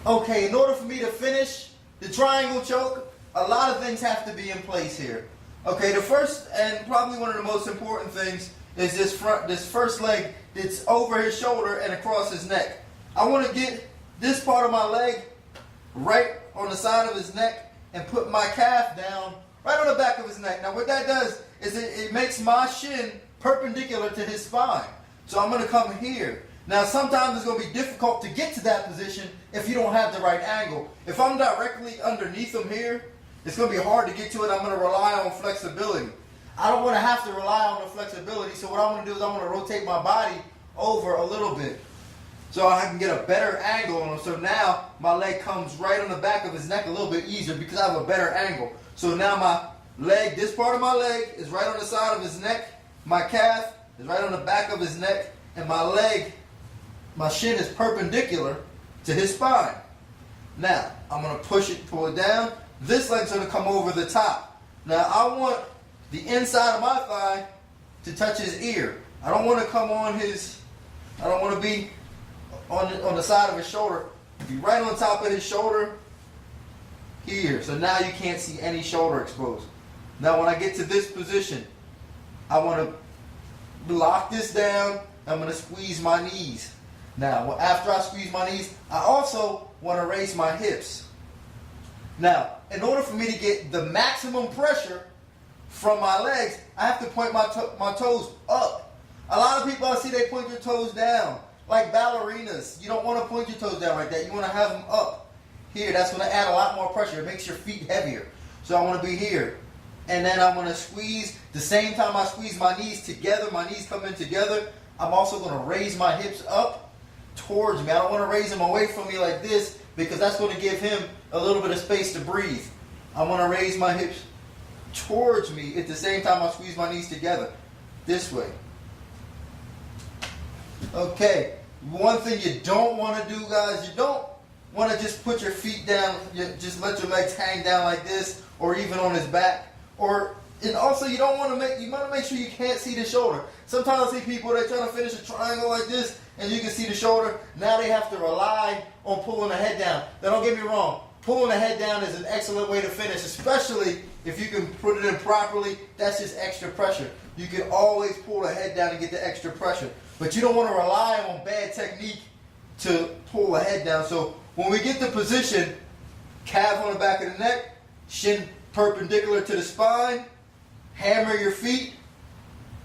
Okay, in order for me to finish the triangle choke, a lot of things have to be in place here. Okay, the first and probably one of the most important things is this first leg that's over his shoulder and across his neck. I want to get this part of my leg right on the side of his neck and put my calf down right on the back of his neck. Now what that does is it makes my shin perpendicular to his spine. So I'm going to come here. Now sometimes it's going to be difficult to get to that position if you don't have the right angle. If I'm directly underneath him here, it's going to be hard to get to it. I'm going to rely on flexibility. I don't want to have to rely on the flexibility, so what I'm going to do is I'm going to rotate my body over a little bit so I can get a better angle on him. So now my leg comes right on the back of his neck a little bit easier because I have a better angle. So now my leg, this part of my leg is right on the side of his neck, my calf is right on the back of his neck, and my leg, my shin is perpendicular to his spine. Now, I'm going to pull it down. This leg's going to come over the top. Now, I want the inside of my thigh to touch his ear. I don't want to come on his, I don't want to be on the side of his shoulder. Be right on top of his shoulder here. So now you can't see any shoulder exposed. Now, when I get to this position, I want to lock this down. I'm going to squeeze my knees. Now, after I squeeze my knees, I also want to raise my hips. Now, in order for me to get the maximum pressure from my legs, I have to point my toes up. A lot of people I see, they point their toes down, like ballerinas. You don't want to point your toes down like that. You want to have them up. Here, that's going to add a lot more pressure. It makes your feet heavier. So I want to be here. And then I'm going to squeeze. The same time I squeeze my knees together, my knees come in together, I'm also going to raise my hips up towards me. I don't want to raise them away from me like this because that's going to give him a little bit of space to breathe. I want to raise my hips towards me at the same time I squeeze my knees together. This way. Okay. One thing you don't want to do, guys, you don't want to just put your feet down, just let your legs hang down like this, or even on his back. And also you don't want to you want to make sure you can't see the shoulder. Sometimes I see people, they're trying to finish a triangle like this, and you can see the shoulder. Now they have to rely on pulling the head down. Now don't get me wrong, pulling the head down is an excellent way to finish, especially if you can put it in properly. That's just extra pressure. You can always pull the head down and get the extra pressure. But you don't want to rely on bad technique to pull the head down. So when we get the position, calf on the back of the neck, shin perpendicular to the spine, hammer your feet,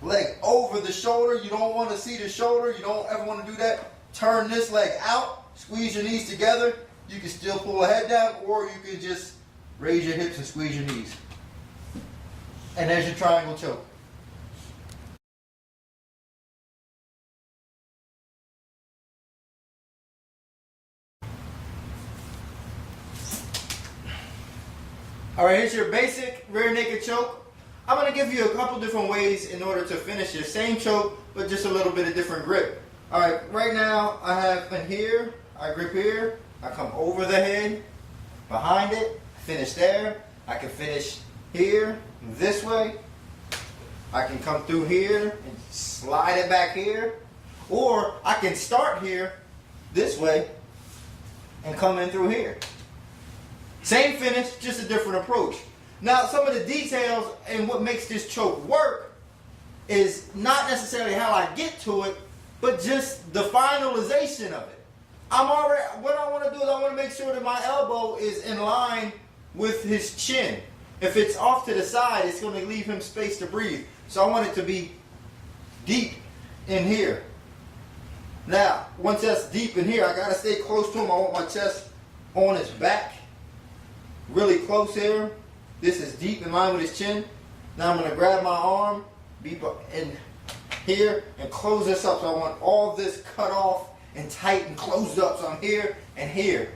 leg over the shoulder. You don't want to see the shoulder. You don't ever want to do that. Turn this leg out, squeeze your knees together. You can still pull the head down, or you can just raise your hips and squeeze your knees. And there's your triangle choke. Alright, here's your basic rear naked choke. I'm going to give you a couple different ways in order to finish your same choke, but just a little bit of different grip. Alright, right now I have in here, I grip here, I come over the head, behind it, finish there. I can finish here, this way. I can come through here and slide it back here. Or I can start here, this way, and come in through here. Same finish, just a different approach. Now, some of the details and what makes this choke work is not necessarily how I get to it, but just the finalization of it. What I want to do is I want to make sure that my elbow is in line with his chin. If it's off to the side, it's going to leave him space to breathe. So I want it to be deep in here. Now, once that's deep in here, I got to stay close to him. I want my chest on his back. Really close here. This is deep in line with his chin. Now I'm going to grab my arm, be in here, and close this up. So I want all this cut off and tight and closed up. So I'm here and here.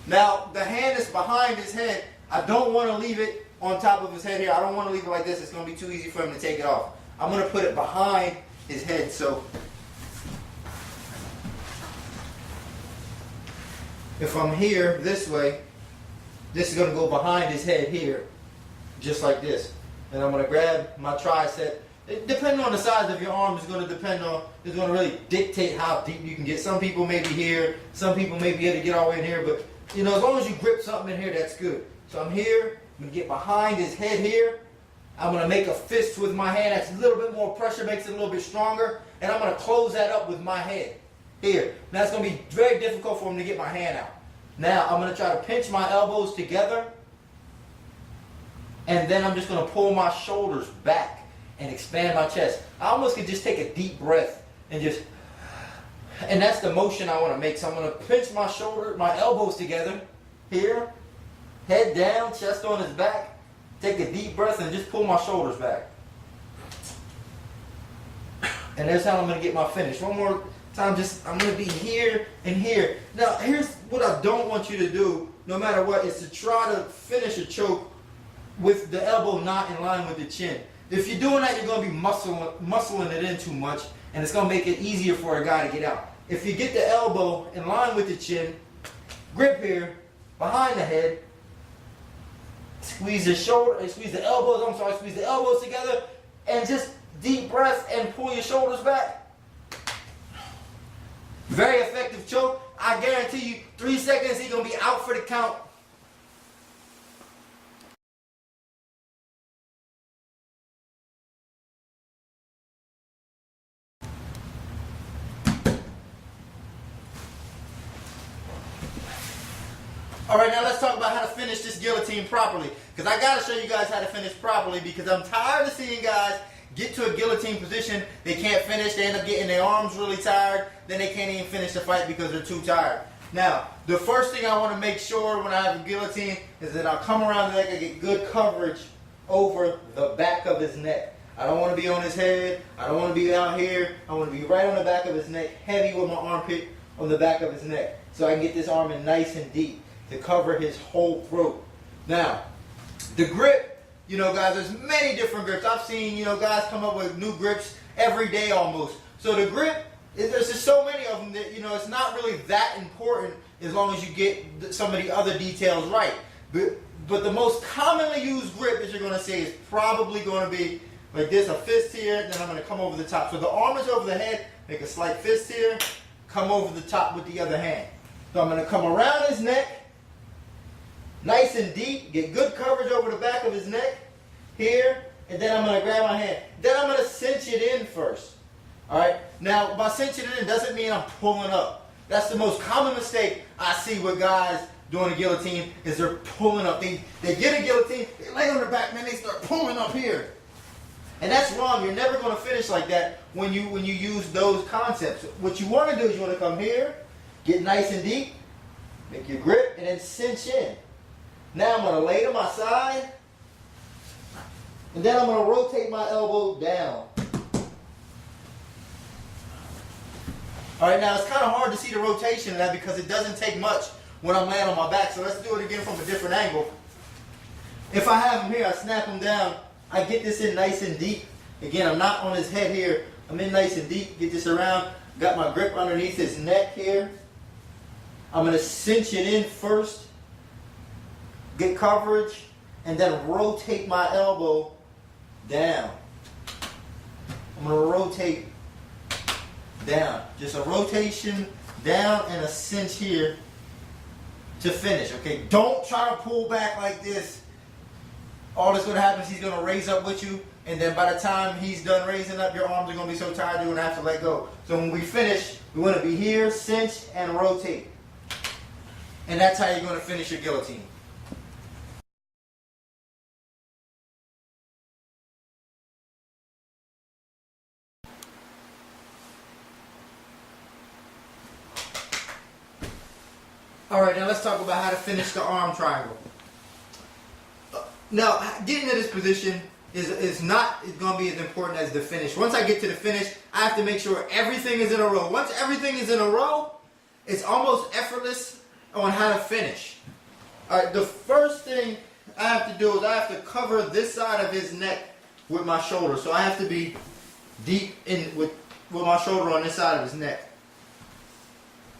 Now the hand is behind his head. I don't want to leave it on top of his head here. I don't want to leave it like this. It's going to be too easy for him to take it off. I'm going to put it behind his head. So if I'm here this way, this is going to go behind his head here, just like this. And I'm going to grab my tricep. Depending on the size of your arm, it's going to really dictate how deep you can get. Some people may be here, some people may be able to get all the way in here, but you know, as long as you grip something in here, that's good. So I'm here, I'm gonna get behind his head here. I'm gonna make a fist with my hand. That's a little bit more pressure, makes it a little bit stronger. And I'm gonna close that up with my head here. Now it's gonna be very difficult for him to get my hand out. Now I'm gonna try to pinch my elbows together. And then I'm just gonna pull my shoulders back and expand my chest. I almost could just take a deep breath and and that's the motion I wanna make. So I'm gonna pinch my elbows together here, head down, chest on his back. Take a deep breath and just pull my shoulders back. And that's how I'm going to get my finish. One more time, I'm going to be here and here. Now, here's what I don't want you to do, no matter what, is to try to finish a choke with the elbow not in line with the chin. If you're doing that, you're going to be muscling it in too much, and it's going to make it easier for a guy to get out. If you get the elbow in line with the chin, grip here, behind the head, squeeze the elbows together, and just deep breath and pull your shoulders back. Very effective choke. I guarantee you, 3 seconds, he's going to be out for the count. All right, now let's talk about how to finish this guillotine properly. Because I got to show you guys how to finish properly, because I'm tired of seeing guys get to a guillotine position, they can't finish, they end up getting their arms really tired, then they can't even finish the fight because they're too tired. Now, the first thing I want to make sure when I have a guillotine is that I'll come around the neck and get good coverage over the back of his neck. I don't want to be on his head, I don't want to be out here, I want to be right on the back of his neck, heavy with my armpit on the back of his neck, so I can get this arm in nice and deep to cover his whole throat. Now, the grip, you know, guys, there's many different grips. I've seen, you know, guys come up with new grips every day almost. So the grip, there's just so many of them that, you know, it's not really that important as long as you get some of the other details right. But the most commonly used grip, as you're going to see, is probably going to be like this, a fist here, then I'm going to come over the top. So the arm is over the head, make a slight fist here, come over the top with the other hand. So I'm going to come around his neck, nice and deep, get good coverage over the back of his neck, here, and then I'm going to grab my hand. Then I'm going to cinch it in first. Alright, now by cinching it in doesn't mean I'm pulling up. That's the most common mistake I see with guys doing a guillotine, is they're pulling up. They get a guillotine, they lay on their back, and then they start pulling up here. And that's wrong. You're never going to finish like that when you use those concepts. What you want to do is you want to come here, get nice and deep, make your grip, and then cinch in. Now I'm going to lay to my side, and then I'm going to rotate my elbow down. Alright, now it's kind of hard to see the rotation of that because it doesn't take much when I'm laying on my back. So let's do it again from a different angle. If I have him here, I snap him down. I get this in nice and deep. Again, I'm not on his head here. I'm in nice and deep. Get this around. Got my grip underneath his neck here. I'm going to cinch it in first. Get coverage, and then rotate my elbow down. I'm going to rotate down. Just a rotation down and a cinch here to finish. Okay, don't try to pull back like this. All that's going to happen is he's going to raise up with you, and then by the time he's done raising up, your arms are going to be so tired you're going to have to let go. So when we finish, we want to be here, cinch, and rotate. And that's how you're going to finish your guillotine. Alright, now let's talk about how to finish the arm triangle. Now, getting to this position is not going to be as important as the finish. Once I get to the finish, I have to make sure everything is in a row. Once everything is in a row, it's almost effortless on how to finish. Alright, the first thing I have to do is I have to cover this side of his neck with my shoulder. So I have to be deep in with my shoulder on this side of his neck.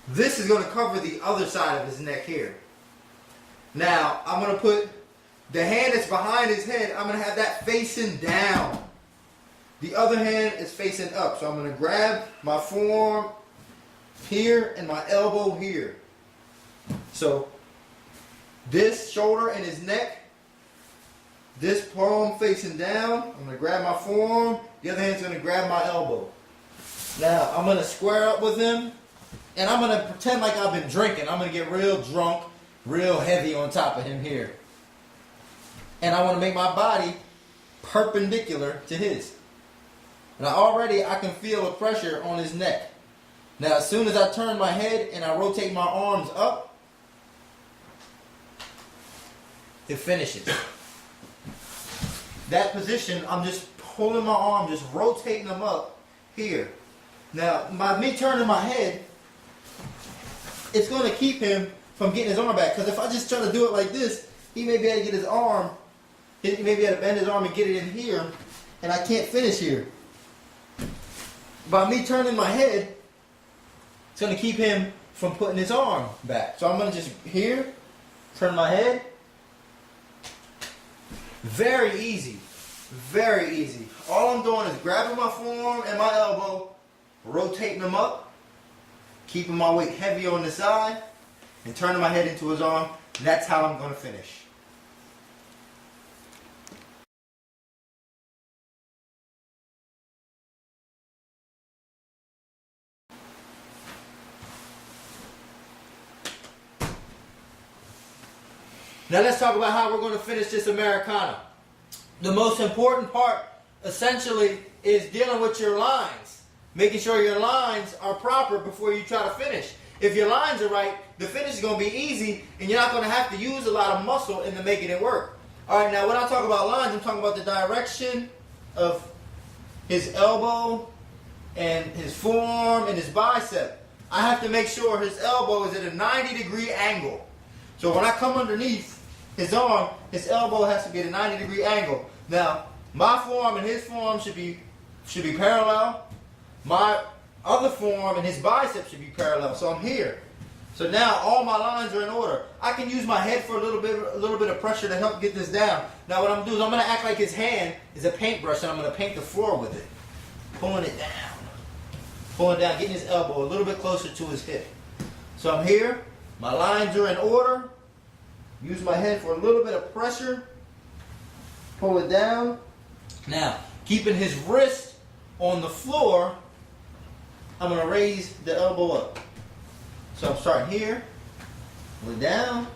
This is going to cover the other side of his neck here. Now, I'm going to put the hand that's behind his head, I'm going to have that facing down. The other hand is facing up. So I'm going to grab my forearm here and my elbow here. So this shoulder and his neck, this palm facing down. I'm going to grab my forearm. The other hand's going to grab my elbow. Now, I'm going to square up with him, and I'm going to pretend like I've been drinking. I'm going to get real drunk, real heavy on top of him here. And I want to make my body perpendicular to his. Now, I can feel the pressure on his neck. Now, as soon as I turn my head and I rotate my arms up, it finishes. That position, I'm just pulling my arm, just rotating them up here. Now, me turning my head, it's going to keep him from getting his arm back. Because if I just try to do it like this, he may be able to get his arm, he may be able to bend his arm and get it in here, and I can't finish here. By me turning my head, it's going to keep him from putting his arm back. So I'm going to just here, turn my head. Very easy. Very easy. All I'm doing is grabbing my forearm and my elbow, rotating them up, keeping my weight heavy on the side, and turning my head into his arm. That's how I'm going to finish. Now let's talk about how we're going to finish this Americana. The most important part, essentially, is dealing with your lines. Making sure your lines are proper before you try to finish. If your lines are right, the finish is going to be easy, and you're not going to have to use a lot of muscle into making it work. Alright, now when I talk about lines, I'm talking about the direction of his elbow and his forearm and his bicep. I have to make sure his elbow is at a 90-degree angle. So when I come underneath his arm, his elbow has to be at a 90-degree angle. Now, my forearm and his forearm should be parallel. My other forearm and his bicep should be parallel. So I'm here. So now all my lines are in order. I can use my head for a little bit of pressure to help get this down. Now what I'm going to do is I'm going to act like his hand is a paintbrush, and I'm going to paint the floor with it. Pulling it down. Pulling down, getting his elbow a little bit closer to his hip. So I'm here. My lines are in order. Use my head for a little bit of pressure. Pull it down. Now, keeping his wrist on the floor, I'm going to raise the elbow up. So I'm starting here, pull it down,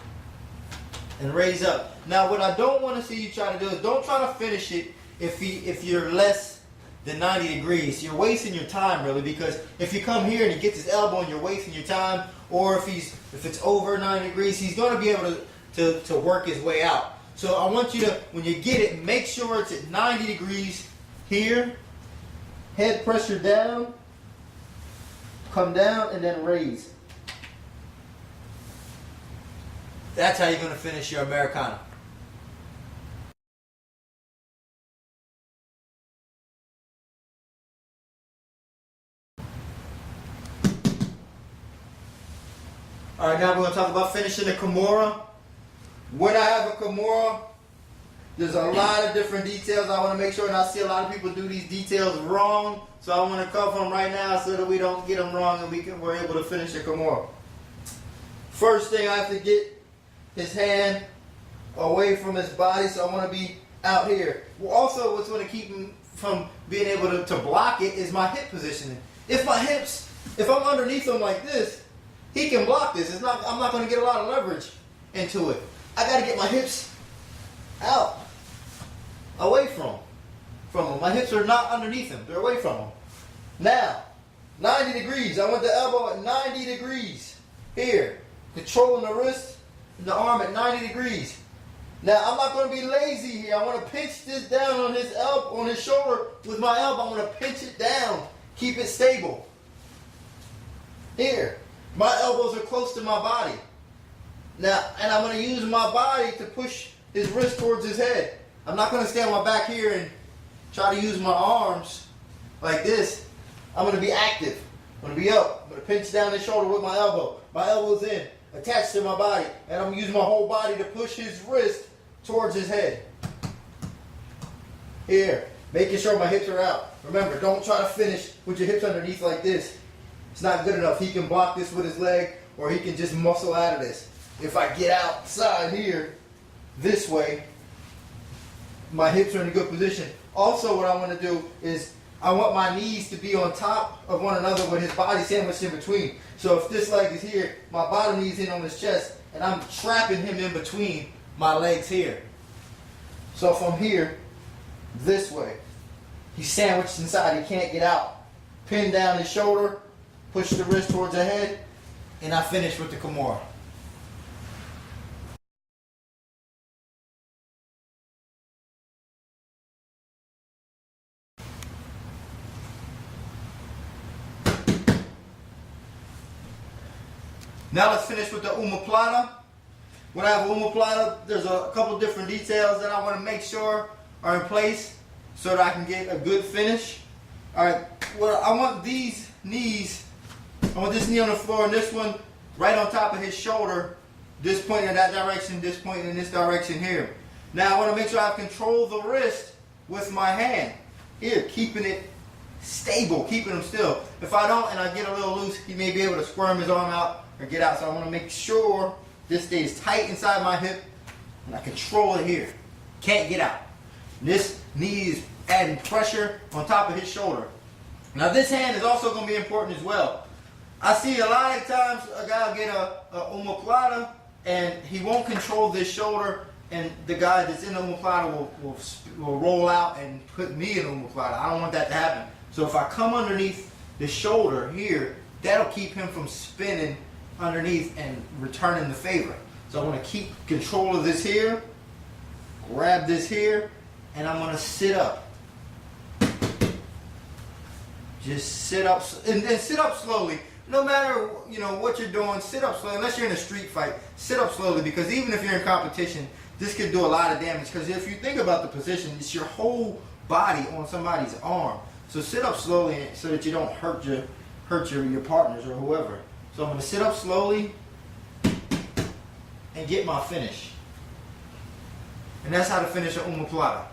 and raise up. Now, what I don't want to see you try to do is don't try to finish it if you're less than 90 degrees. You're wasting your time, really, because if you come here and he gets his elbow and you're wasting your time, or if it's over 90 degrees, he's going to be able to work his way out. So I want you to, when you get it, make sure it's at 90 degrees here. Head pressure down. Come down and then raise. That's how you're going to finish your Americana. Alright, now we're going to talk about finishing the Kimura. When I have a Kimura, there's a lot of different details I want to make sure, and I see a lot of people do these details wrong, so I want to cover them right now so that we don't get them wrong and we're able to finish the Kimura. First thing, I have to get his hand away from his body, so I want to be out here. Well, also, what's going to keep him from being able to block it is my hip positioning. If I'm underneath him like this, he can block this. I'm not going to get a lot of leverage into it. I got to get my hips out, away from him. My hips are not underneath him. They're away from him. Now, 90 degrees. I want the elbow at 90 degrees. Here. Controlling the wrist and the arm at 90 degrees. Now, I'm not going to be lazy here. I want to pinch this down on his elbow, on his shoulder with my elbow. I want to pinch it down. Keep it stable. Here. My elbows are close to my body. Now, and I'm going to use my body to push his wrist towards his head. I'm not going to stay on my back here and try to use my arms like this. I'm going to be active. I'm going to be up. I'm going to pinch down his shoulder with my elbow. My elbow's in, attached to my body. And I'm using my whole body to push his wrist towards his head. Here. Making sure my hips are out. Remember, don't try to finish with your hips underneath like this. It's not good enough. He can block this with his leg, or he can just muscle out of this. if I get outside here this way, my hips are in a good position. Also, what I want to do is I want my knees to be on top of one another with his body sandwiched in between. So if this leg is here, my bottom knee's in on his chest, and I'm trapping him in between my legs here. So if I'm here, this way, he's sandwiched inside, he can't get out. Pin down his shoulder, push the wrist towards the head, and I finish with the Kimura. Now let's finish with the omoplata. When I have omoplata, there's a couple different details that I want to make sure are in place so that I can get a good finish. Alright, well, I want these knees, I want this knee on the floor and this one right on top of his shoulder, this pointing in that direction, this pointing in this direction here. Now I want to make sure I control the wrist with my hand. Here, keeping it stable, keeping him still. If I don't and I get a little loose, he may be able to squirm his arm out or get out. So I want to make sure this stays tight inside my hip and I control it here. Can't get out. This knee is adding pressure on top of his shoulder. Now this hand is also going to be important as well. I see a lot of times a guy will get a omoplata and he won't control this shoulder, and the guy that's in the omoplata will roll out and put me in omoplata. I don't want that to happen. So if I come underneath the shoulder here, that'll keep him from spinning underneath and returning the favor. So I want to keep control of this here, grab this here, and I'm going to sit up. Just sit up, and then sit up slowly. No matter what you're doing, sit up slowly. Unless you're in a street fight, sit up slowly, because even if you're in competition, this could do a lot of damage. Because if you think about the position, it's your whole body on somebody's arm. So sit up slowly so that you don't hurt your partners or whoever. So I'm going to sit up slowly and get my finish. And that's how to finish an omoplata.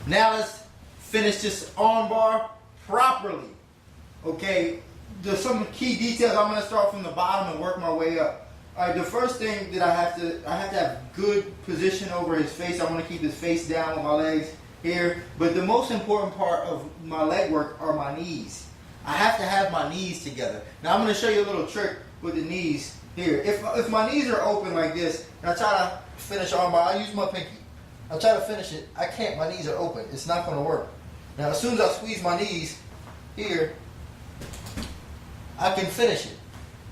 Now let's finish this armbar properly. Okay, there's some key details. I'm going to start from the bottom and work my way up. All right, the first thing that I have to have good position over his face. I want to keep his face down with my legs here. But the most important part of my leg work are my knees. I have to have my knees together. Now I'm going to show you a little trick with the knees here. If my knees are open like this, and I try to finish armbar, I use my pinky. I try to finish it. I can't. My knees are open. It's not going to work. Now as soon as I squeeze my knees here, I can finish it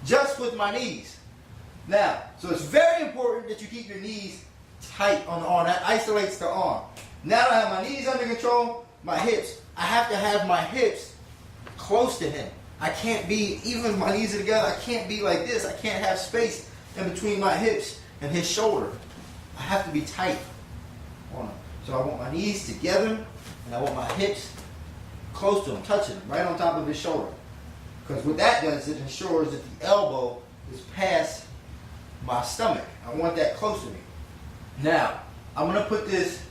just with my knees. Now, so it's very important that you keep your knees tight on the arm. That isolates the arm. Now that I have my knees under control, my hips, I have to have my hips close to him. I can't be, even if my knees are together, I can't be like this. I can't have space in between my hips and his shoulder. I have to be tight on him. So I want my knees together and I want my hips close to him, touching him, right on top of his shoulder. Because what that does, it ensures that the elbow is past my stomach. I want that close to me. Now, I'm going to put this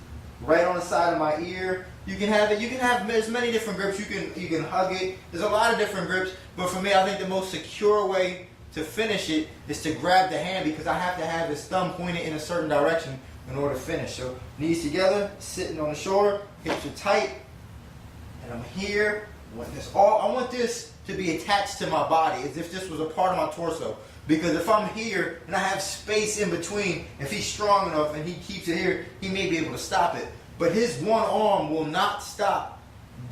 right on the side of my ear. You can have it. You can have as many different grips. You can hug it. There's a lot of different grips. But for me, I think the most secure way to finish it is to grab the hand, because I have to have his thumb pointed in a certain direction in order to finish. So knees together, sitting on the shoulder, hips are tight, and I'm here. I want this to be attached to my body as if this was a part of my torso. Because if I'm here and I have space in between, if he's strong enough and he keeps it here, he may be able to stop it. But his one arm will not stop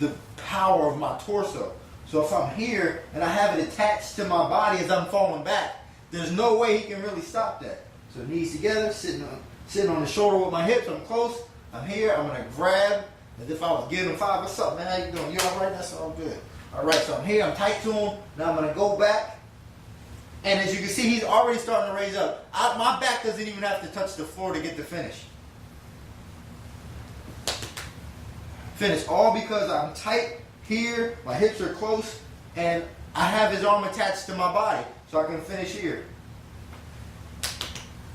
the power of my torso. So if I'm here and I have it attached to my body as I'm falling back, there's no way he can really stop that. So knees together, sitting on the shoulder with my hips, I'm close. I'm here, I'm going to grab as if I was giving him five. What's up, man? How you doing? You all right? That's all good. All right, so I'm here, I'm tight to him. Now I'm going to go back. And as you can see, he's already starting to raise up. My back doesn't even have to touch the floor to get the finish. Finish, all because I'm tight here, my hips are close, and I have his arm attached to my body, so I can finish here.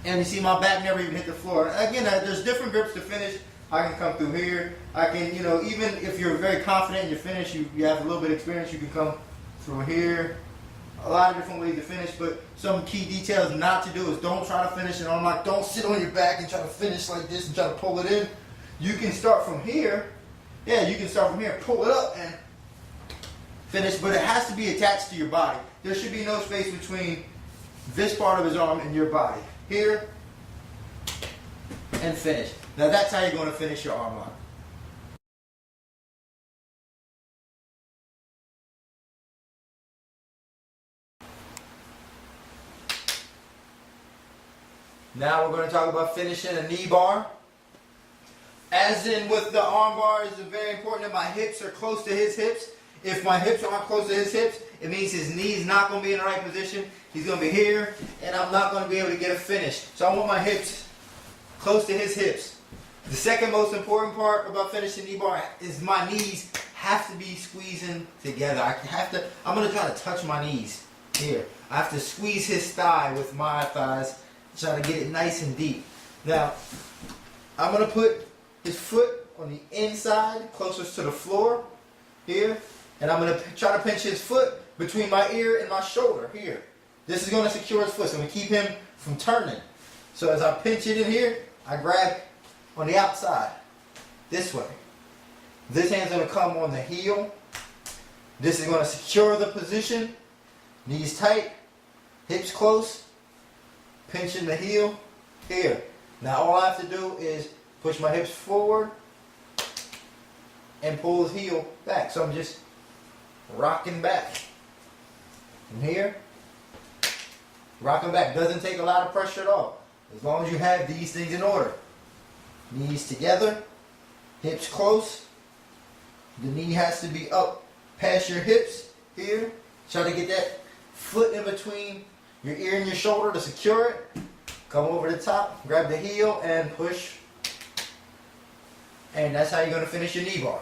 And you see my back never even hit the floor. Again, there's different grips to finish. I can come through here. I can, even if you're very confident in your finish, you have a little bit of experience, you can come through here. A lot of different ways to finish, but some key details not to do is don't try to finish an arm lock. Don't sit on your back and try to finish like this and try to pull it in. You can start from here. Yeah, you can start from here, pull it up and finish, but it has to be attached to your body. There should be no space between this part of his arm and your body. Here, and finish. Now that's how you're going to finish your arm lock. Now we're going to talk about finishing a knee bar. As in with the arm bar, it's very important that my hips are close to his hips. If my hips aren't close to his hips, it means his knee's not going to be in the right position. He's going to be here, and I'm not going to be able to get a finish. So I want my hips close to his hips. The second most important part about finishing knee bar is my knees have to be squeezing together. I'm going to try to touch my knees here. I have to squeeze his thigh with my thighs, try to get it nice and deep. Now, I'm going to put his foot on the inside, closest to the floor, here. And I'm going to try to pinch his foot between my ear and my shoulder, here. This is going to secure his foot, so I'm going to keep him from turning. So as I pinch it in here, I grab on the outside, this way. This hand's going to come on the heel. This is going to secure the position. Knees tight, hips close, pinching the heel, here. Now all I have to do is push my hips forward and pull his heel back. So I'm just rocking back from here, rocking back. Doesn't take a lot of pressure at all, as long as you have these things in order. Knees together, hips close. The knee has to be up past your hips here. Try to get that foot in between your ear and your shoulder to secure it. Come over the top, grab the heel and push. And that's how you're going to finish your knee bar.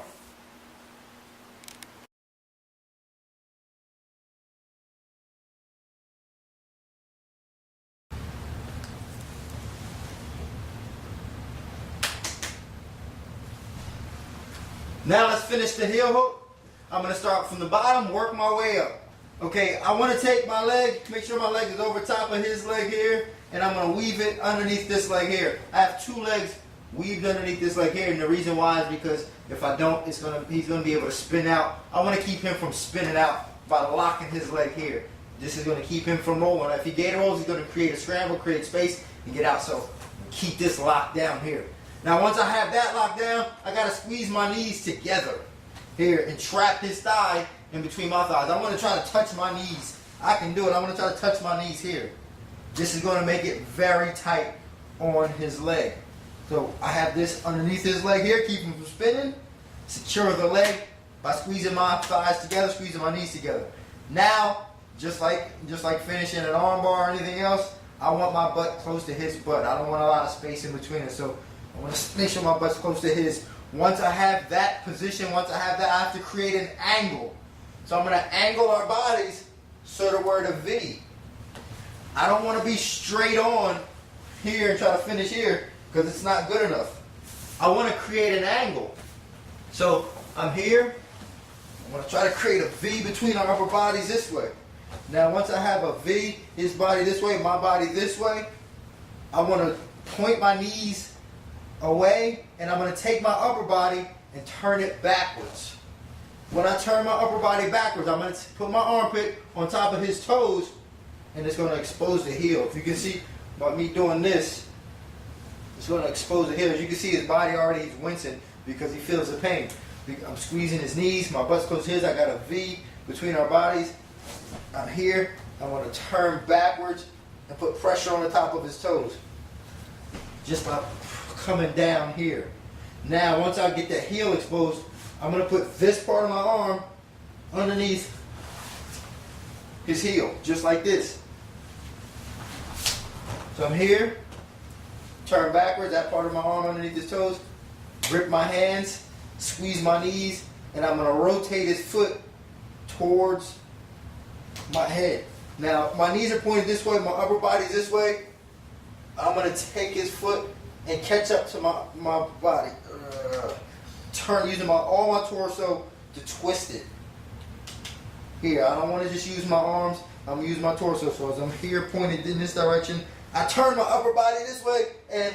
Now let's finish the heel hook. I'm going to start from the bottom, work my way up. Okay, I want to take my leg, make sure my leg is over top of his leg here, and I'm going to weave it underneath this leg here. I have two legs weaved underneath this leg here, and the reason why is because if I don't, he's going to be able to spin out. I want to keep him from spinning out by locking his leg here. This is going to keep him from rolling. If he gator rolls, he's going to create a scramble, create space, and get out. So keep this locked down here. Now once I have that locked down, I got to squeeze my knees together here and trap his thigh in between my thighs. I'm going to try to touch my knees. I can do it. I'm going to try to touch my knees here. This is going to make it very tight on his leg. So I have this underneath his leg here, keep him from spinning. Secure the leg by squeezing my thighs together, squeezing my knees together. Now, just like finishing an arm bar or anything else, I want my butt close to his butt. I don't want a lot of space in between us. So I want to make sure my butt's close to his. Once I have that position, I have to create an angle. So I'm going to angle our bodies sort of word of V. I don't want to be straight on here and try to finish here because it's not good enough. I want to create an angle. So I'm here. I'm going to try to create a V between our upper bodies this way. Now once I have a V, his body this way, my body this way, I want to point my knees away, and I'm going to take my upper body and turn it backwards. When I turn my upper body backwards, I'm going to put my armpit on top of his toes, and it's going to expose the heel. If you can see by me doing this, it's going to expose the heel. As you can see, his body already is wincing because he feels the pain. I'm squeezing his knees, my butt's close to his, I got a V between our bodies. I'm here, I want to turn backwards and put pressure on the top of his toes. Just by coming down here. Now once I get that heel exposed, I'm going to put this part of my arm underneath his heel, just like this. So I'm here, turn backwards, that part of my arm underneath his toes, grip my hands, squeeze my knees, and I'm going to rotate his foot towards my head. Now my knees are pointed this way, my upper body's this way. I'm gonna take his foot and catch up to my body. Turn, using all my torso to twist it. Here, I don't want to just use my arms. I'm gonna use my torso. So as I'm here pointed in this direction, I turn my upper body this way and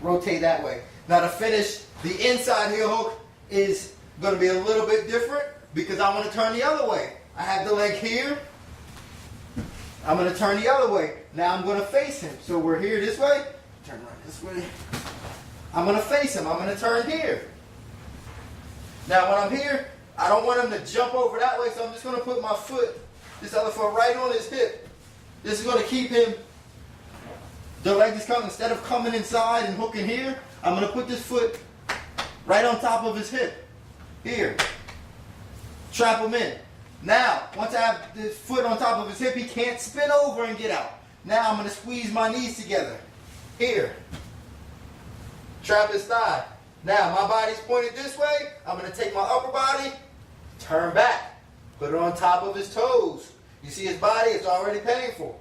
rotate that way. Now to finish, the inside heel hook is gonna be a little bit different because I want to turn the other way. I have the leg here. I'm gonna turn the other way. Now I'm gonna face him. So we're here this way. Turn right this way. I'm gonna face him. I'm gonna turn here. Now when I'm here, I don't want him to jump over that way, so I'm just gonna put my foot, this other foot, right on his hip. This is gonna keep him, the leg is coming, instead of coming inside and hooking here, I'm gonna put this foot right on top of his hip. Here. Trap him in. Now, once I have this foot on top of his hip, he can't spin over and get out. Now I'm gonna squeeze my knees together. Here. Trap his thigh. Now my body's pointed this way. I'm going to take my upper body, turn back, put it on top of his toes. You see his body, it's already painful.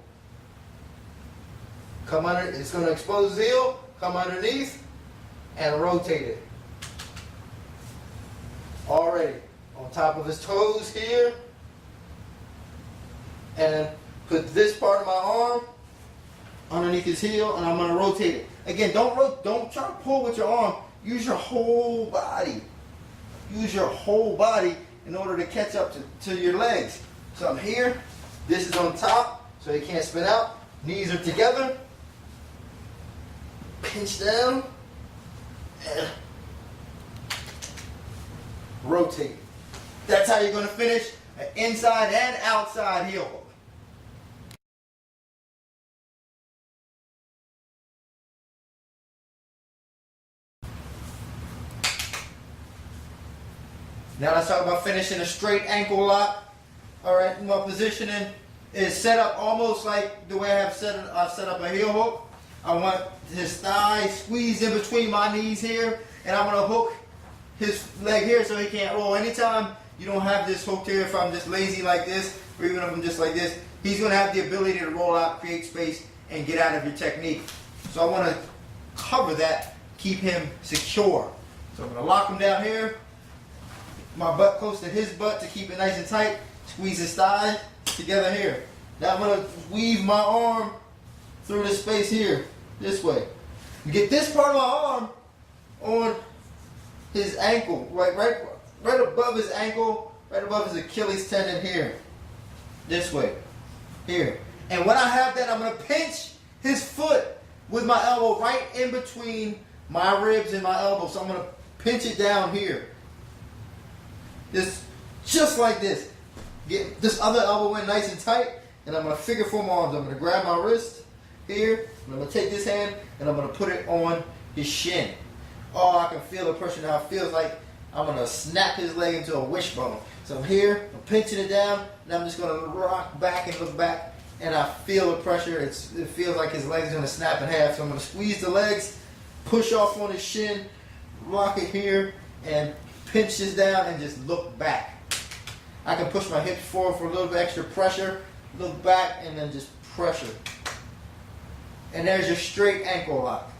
Come under, it's going to expose his heel, come underneath, and rotate it. Already on top of his toes here. And put this part of my arm underneath his heel, and I'm going to rotate it. Again, don't try to pull with your arm. Use your whole body. Use your whole body in order to catch up to your legs. So I'm here. This is on top, so he can't spin out. Knees are together. Pinch down. And rotate. That's how you're going to finish an inside and outside heel hook. Now let's talk about finishing a straight ankle lock. All right, my positioning is set up almost like the way I've set up a heel hook. I want his thigh squeezed in between my knees here, and I'm gonna hook his leg here so he can't roll. Anytime you don't have this hooked here, if I'm just lazy like this, or even if I'm just like this, he's gonna have the ability to roll out, create space, and get out of your technique. So I wanna cover that, keep him secure. So I'm gonna lock him down here. My butt close to his butt to keep it nice and tight. Squeeze his thigh together here. Now I'm going to weave my arm through this space here, this way. Get this part of my arm on his ankle, right above his ankle, right above his Achilles tendon here. This way, here. And when I have that, I'm going to pinch his foot with my elbow right in between my ribs and my elbow. So I'm going to pinch it down here. Just like this. Get this other elbow in nice and tight, and I'm going to figure four my arms. I'm going to grab my wrist here, and I'm going to take this hand, and I'm going to put it on his shin. Oh, I can feel the pressure now. It feels like I'm going to snap his leg into a wishbone. So I'm here, I'm pinching it down, and I'm just going to rock back and look back, and I feel the pressure. It feels like his leg's going to snap in half. So I'm going to squeeze the legs, push off on his shin, rock it here, and pinch this down and just look back. I can push my hips forward for a little bit extra pressure, look back, and then just pressure. And there's your straight ankle lock.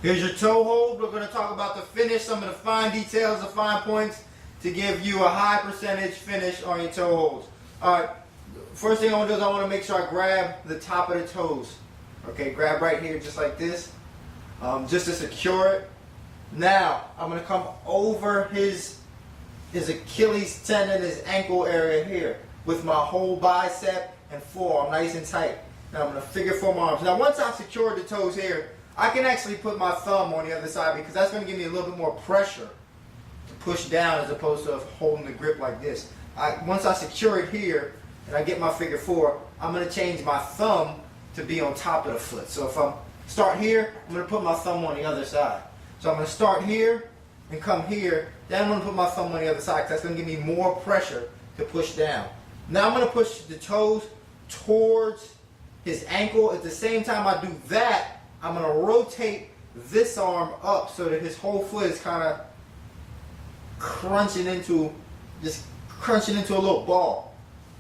Here's your toe hold. We're going to talk about the finish, some of the fine details, the fine points to give you a high percentage finish on your toe holds. All right. First thing I want to do is I want to make sure I grab the top of the toes. Okay, grab right here just like this, just to secure it. Now, I'm going to come over his Achilles tendon, his ankle area here, with my whole bicep and forearm nice and tight. Now I'm going to figure four my arms. Now once I've secured the toes here, I can actually put my thumb on the other side because that's going to give me a little bit more pressure to push down as opposed to holding the grip like this. Once I secure it here, and I get my figure four, I'm going to change my thumb to be on top of the foot. So if I start here, I'm going to put my thumb on the other side. So I'm going to start here and come here. Then I'm going to put my thumb on the other side because that's going to give me more pressure to push down. Now I'm going to push the toes towards his ankle. At the same time I do that, I'm going to rotate this arm up so that his whole foot is kind of crunching into a little ball.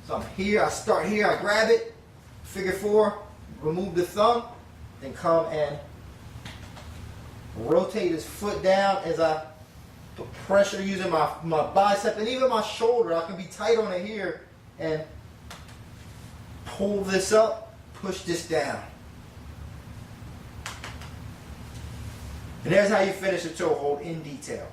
So I'm here, I start here, I grab it, figure four, remove the thumb, then come and rotate his foot down as I put pressure using my bicep and even my shoulder. I can be tight on it here and pull this up, push this down. And there's how you finish a chokehold in detail.